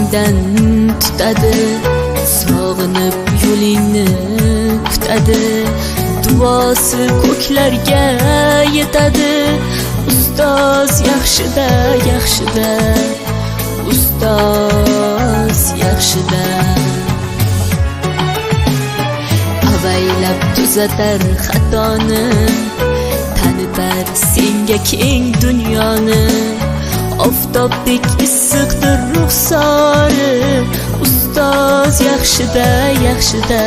izingdan tutadi, sog'inib yo'lingni kutadi, duosi ko'klarga yetadi. Ustoz yaxshida, yaxshida, ustoz yaxshida. Avaylab tuzatar xatoni, tanitar senga keng dunyoni. Oftobdek issiqdir ruxsori, ustoz yaxshida, yaxshida,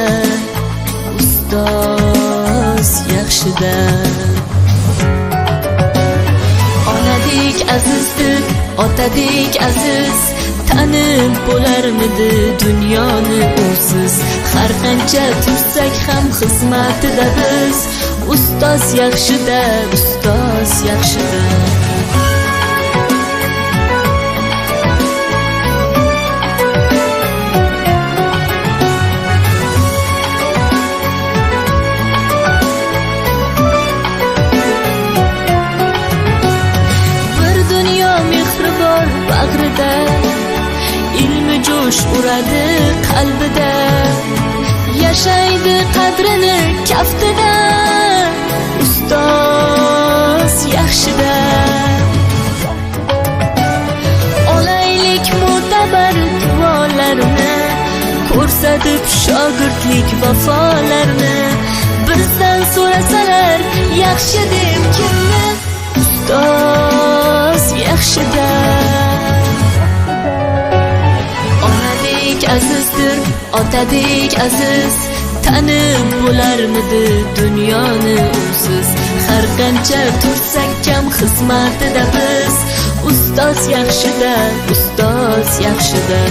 ustoz yaxshida. Onadek azizdir, otadek aziz, tanib bo'larmidi dunyoni usiz. Har qancha tursak ham xizmatida biz, ustoz yaxshida, ustoz yaxshida. Bag'rida ilmi jo'sh uradi qalbida, yashaydi qadrini kaftida, ustoz yaxshida. Olaylik mo'tabar duolarni, ko'rsatib shogirdlik vafolarni. Bizdan so'rasalar yaxshi deb kimni, ustoz yaxshida. Azizdir, otadek aziz, tanib bo'larmidi dunyoni usiz. Har qancha tursak kam xizmatida biz, ustoz yaxshida, ustoz yaxshida.